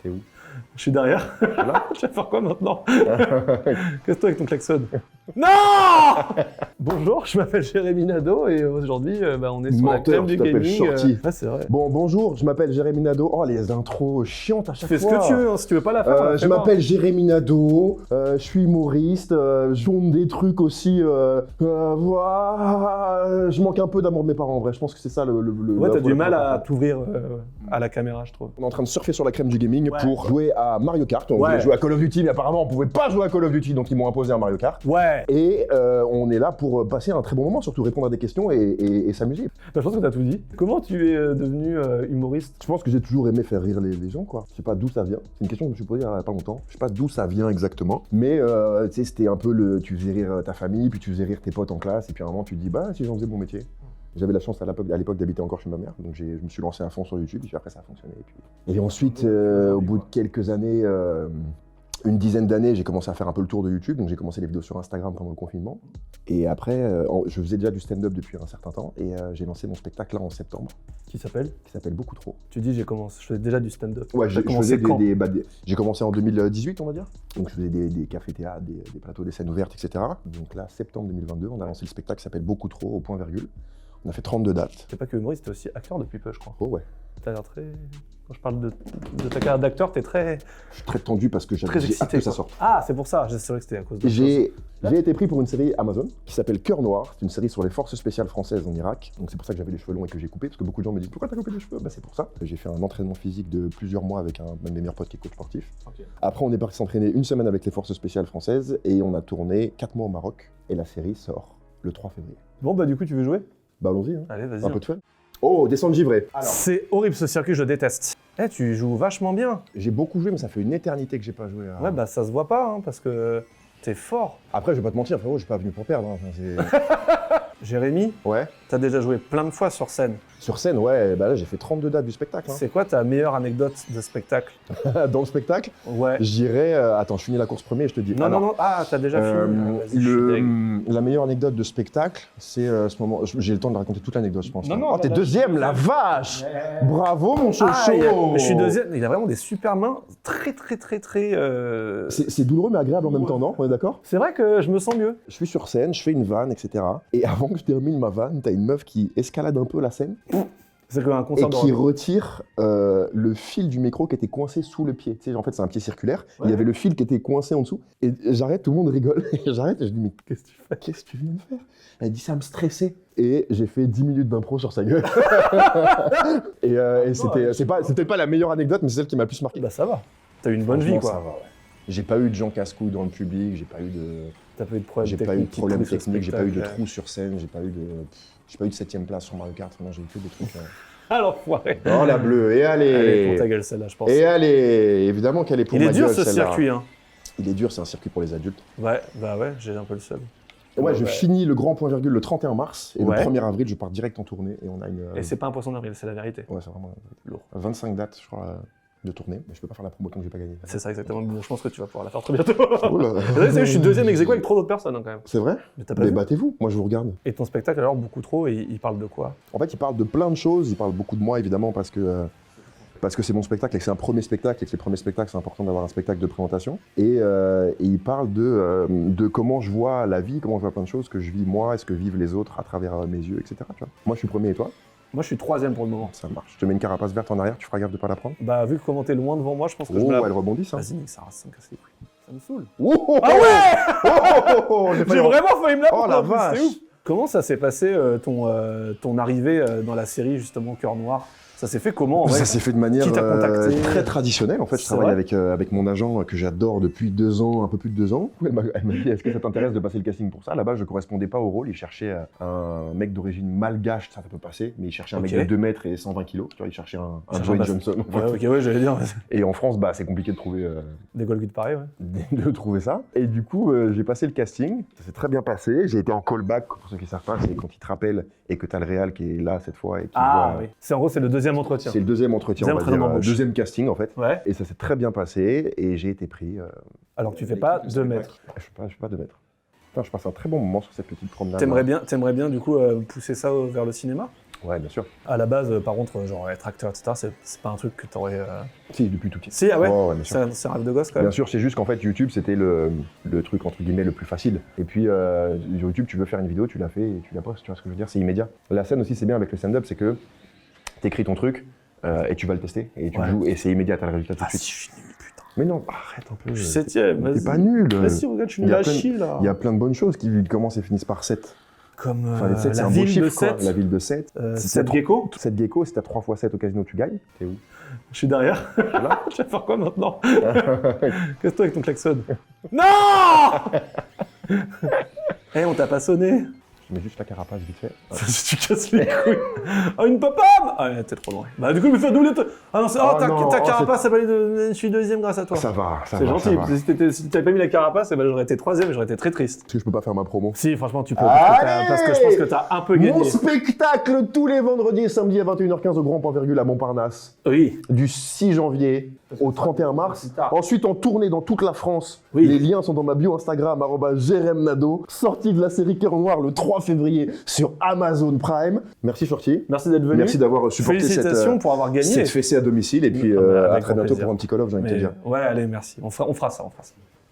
T'es où? Je suis derrière. Là. Je vais faire quoi maintenant? Casse-toi avec ton klaxon. Non. Bonjour, je m'appelle Jérémy Nadeau et aujourd'hui, on est sur la crème du t'appelles gaming. Shorty. Ouais, c'est vrai. Bon, bonjour, je m'appelle Jérémy Nadeau. Oh, les intros chiantes à Tu chaque fais ce fois. que tu veux, hein. Si tu veux pas la faire, on la Je fait pas. m'appelle Jérémy Nadeau, je suis humoriste, je tourne des trucs aussi. Voilà, je manque un peu d'amour de mes parents en vrai, je pense que c'est ça le. Ouais, la- t'as du la- mal à t'ouvrir à la caméra, je trouve. On est en train de surfer sur la crème du gaming Ouais. pour jouer à Mario Kart. On Ouais. voulait jouer à Call of Duty, mais apparemment on pouvait pas jouer à Call of Duty, donc ils m'ont imposé un Mario Kart. Ouais. Et on est là pour passer un très bon moment, surtout répondre à des questions et s'amuser. Je pense que t'as tout dit. Comment tu es devenu humoriste? Je pense que j'ai toujours aimé faire rire les gens, quoi. Je sais pas d'où ça vient. C'est une question que je me suis posée il y a pas longtemps. Je sais pas d'où ça vient exactement. Mais tu sais, c'était un peu tu faisais rire ta famille, puis tu faisais rire tes potes en classe, et puis à un moment tu te dis, bah si j'en faisais mon métier. J'avais la chance à l'époque d'habiter encore chez ma mère, donc je me suis lancé à fond sur YouTube, et puis après ça a fonctionné. Et ensuite, au bout de quelques années, une dizaine d'années, j'ai commencé à faire un peu le tour de YouTube, donc j'ai commencé les vidéos sur Instagram pendant le confinement. Et après, je faisais déjà du stand-up depuis un certain temps, et j'ai lancé mon spectacle là en septembre, Qui s'appelle? qui s'appelle Beaucoup Trop. Tu dis je faisais déjà du stand-up. Ouais, T'as j'ai commencé quand? j'ai commencé en 2018, on va dire. Donc je faisais des cafés-théâtres, des plateaux, des scènes ouvertes, etc. Donc là, septembre 2022, on a lancé le spectacle qui s'appelle Beaucoup Trop, au point virgule. On a fait 32 dates. C'est pas que humoriste, t'es aussi acteur depuis peu, je crois. Oh ouais. T'as l'air très... Quand je parle de ta carrière d'acteur, t'es très... Je suis très tendu parce que Très j'ai hâte excité, que ça quoi. sorte. Ah, c'est pour ça, c'est vrai que c'était à cause de J'ai été pris pour une série Amazon qui s'appelle Cœur Noir. C'est une série sur les forces spéciales françaises en Irak. Donc c'est pour ça que j'avais les cheveux longs et que j'ai coupé, parce que beaucoup de gens me disent pourquoi t'as coupé les cheveux? Bah c'est pour ça. J'ai fait un entraînement physique de plusieurs mois avec un de mes meilleurs potes qui est coach sportif. Okay. Après on est parti s'entraîner une semaine avec les forces spéciales françaises et on a tourné 4 mois au Maroc. Et la série sort le 3 février. Bon, bah du coup, tu veux jouer? Bah allons-y, hein. Allez, vas-y. Un peu de fun. Oh, descendre givré. C'est horrible ce circuit, je déteste. Eh, tu joues vachement bien. J'ai beaucoup joué, mais ça fait une éternité que j'ai pas joué à... Ouais, bah ça se voit pas, hein, parce que t'es fort. Après, je vais pas te mentir, frérot, je suis pas venu pour perdre. Hein. Enfin, Jérémy, ouais. t'as déjà joué plein de fois sur scène. Sur scène, ouais, bah là, j'ai fait 32 dates du spectacle. Hein. C'est quoi ta meilleure anecdote de spectacle? Dans le spectacle, Ouais. je dirais... attends, je finis la course premier et je te dis. Non, Alors, non, non. Ah, t'as déjà fini. Ah, vas-y, je suis deg. la meilleure anecdote de spectacle, c'est ce moment... J'ai le temps de raconter toute l'anecdote, je pense. Non, hein. non, Oh, là, t'es là, deuxième, la vache. Bravo, mon chouchou. Ah, je suis deuxième. Il a vraiment des super mains. Très. C'est douloureux mais agréable en même temps, non? On est d'accord? C'est vrai que je me sens mieux. Je suis sur scène, je fais une vanne, etc. Et avant que je termine ma vanne, t'as une meuf qui escalade un peu la scène C'est comme un et concert de qui rock. retire le fil du micro qui était coincé sous le pied. Tu sais, en fait, c'est un pied circulaire. Ouais. Il y avait le fil qui était coincé en dessous. Et j'arrête, tout le monde rigole. Et j'arrête et je dis, mais Qu'est-ce que tu fais? qu'est-ce que tu viens de faire? Elle dit, ça me stressait. Et j'ai fait 10 minutes d'impro sur sa gueule. et c'est peut-être pas la meilleure anecdote, mais c'est celle qui m'a le plus marqué. Bah ça va. T'as eu une bonne vie, Franchement, quoi. ça va, ouais. J'ai pas eu de gens casse-couilles dans le public, j'ai pas eu de... T'as pas eu de problème J'ai technique. pas eu de qui problème pourrissent le technique, j'ai pas eu de spectacle. trous sur scène, j'ai pas eu de 7ème place sur Mario Kart, non, j'ai eu que des trucs. Ah, l'enfoiré. Oh la bleue, et allez, Allez, pour ta gueule, celle-là, je pense. Et allez, évidemment qu'elle est pour Il est ma dur gueule, ce celle-là. circuit, hein. Il est dur, c'est un circuit pour les adultes. Ouais, bah ouais, j'ai un peu le seum. Ouais, je finis le grand point virgule le 31 mars, et Ouais. le 1er avril, je pars direct en tournée, et on a une... Et c'est pas un poisson d'avril, c'est la vérité. Ouais, c'est vraiment Lourd. 25 dates, je crois, de tournée, mais je peux pas faire la promo tant que j'ai pas gagné. C'est ça exactement. Bon, je pense que tu vas pouvoir la faire très bientôt. Oh là. Vous savez, je suis deuxième ex aequo avec trop d'autres personnes, hein, quand même. C'est vrai? Mais t'as pas Mais vu? battez-vous, moi je vous regarde. Et ton spectacle, alors, beaucoup trop, et il parle de quoi? En fait, il parle de plein de choses, il parle beaucoup de moi, évidemment, parce que c'est mon spectacle et que c'est un premier spectacle et que les premiers spectacles, c'est important d'avoir un spectacle de présentation. Et il parle de comment je vois la vie, comment je vois plein de choses, que je vis moi et ce que vivent les autres à travers mes yeux, etc. Tu vois. Moi, je suis premier et toi? Moi, je suis troisième pour le moment. Ça marche. Je te mets une carapace verte en arrière, tu feras gaffe de pas la prendre. Bah, vu que comment t'es loin devant moi, je pense que je Oh, me la... elle rebondit, ça. Vas-y, nique ça me casse les couilles. Ça me saoule. Oh, oh, Ah ouais! j'ai J'ai vraiment failli me la Oh, prendre, la en plus, vache. c'est ouf. Comment ça s'est passé, ton arrivée dans la série, justement, Cœur Noir? Ça s'est fait comment, en vrai? Ça s'est fait de manière Qui t'a contacté? très traditionnelle. En fait, je C'est travaille vrai avec mon agent que j'adore depuis 2 ans, un peu plus de 2 ans. Elle m'a dit, est-ce que ça t'intéresse de passer le casting pour ça? Là-bas, je ne correspondais pas au rôle. Il cherchait un mec d'origine malgache, ça peut passer, mais il cherchait un mec Ok. de 2 mètres et 120 kilos. Tu vois, il cherchait un Cherche Dwayne un Johnson. en fait. Ouais, ok, ouais, j'allais dire. Et en France, bah, c'est compliqué de trouver, Des Golgutes pareil, ouais. de trouver ça. Et du coup, j'ai passé le casting. Ça s'est très bien passé. J'ai été en callback, pour ceux qui ne savent pas, c'est quand ils te rappellent et que tu as le réal qui est là cette fois et qui Ah voit... oui. C'est en gros, c'est le deuxième entretien. C'est le deuxième entretien, Deuxième on va entretien dire, d'embauche. deuxième casting en fait. Ouais. Et ça s'est très bien passé et j'ai été pris. Alors que tu fais pas 2 mètres. Je fais pas 2 mètres. Putain, je passe un très bon moment sur cette petite promenade. T'aimerais bien, du coup, pousser ça vers le cinéma? Ouais, bien sûr. À la base, par contre, genre être acteur, etc., c'est pas un truc que t'aurais... Si, depuis tout petit. Si, ah ouais, Ouais, bien sûr. c'est un rêve de gosse quand même. Bien sûr, c'est juste qu'en fait, YouTube, c'était le truc, entre guillemets, le plus facile. Et puis, YouTube, tu veux faire une vidéo, tu la fais et tu la postes, tu vois ce que je veux dire, c'est immédiat. La scène aussi, c'est bien avec le stand-up, c'est que t'écris ton truc et tu vas le tester et tu le joues et c'est immédiat, t'as le résultat tout de Ah suite. si, je suis nul, putain. Mais non, arrête un peu. Je suis 7ème, vas-y. T'es pas nul. Vas-y, regarde, je suis Il y nul a à plein- chier, là. Il y a plein de bonnes choses qui commencent et finissent par 7. Comme Enfin, les 7, c'est la un beau ville de chiffre, quoi. 7. La ville de 7. 7 gecko. 7 gecko, si t'as 3 x 7 au casino, tu gagnes. T'es où? Je suis derrière. Voilà. Je vais faire quoi maintenant? Casse-toi avec ton klaxon. Non. Eh, on t'a pas sonné. Je mets juste la carapace vite fait. Tu casses les couilles. Ah, une papa. Ah, t'es trop loin. Bah, du coup, il me fait doubler. Ah non, Oh non, ta oh, carapace, je suis 2ème grâce à toi. Ça va, ça C'est va. gentil. ça va. Parce que si t'avais pas mis la carapace, eh ben, j'aurais été 3ème et j'aurais été très triste. Est-ce que je peux pas faire ma promo? Si, franchement, tu peux. Allez Parce que je pense que t'as un peu gagné. Mon spectacle tous les vendredis et samedis à 21h15 au Grand Point Virgule à Montparnasse. Oui. Du 6 janvier au 31 mars. Ensuite en tournée dans toute la France. Oui. Les liens sont dans ma bio Instagram, @jeremnado. Sortie de la série Cœur Noir le 3 février sur Amazon Prime. Merci Shorty. Merci d'être venu. Merci d'avoir supporté Félicitations pour avoir gagné. cette fessée à domicile. Et puis Ah bah, à avec très grand bientôt plaisir. pour un petit call-off, j'ai envie de te Mais, dire. ouais, allez, merci. On fera ça.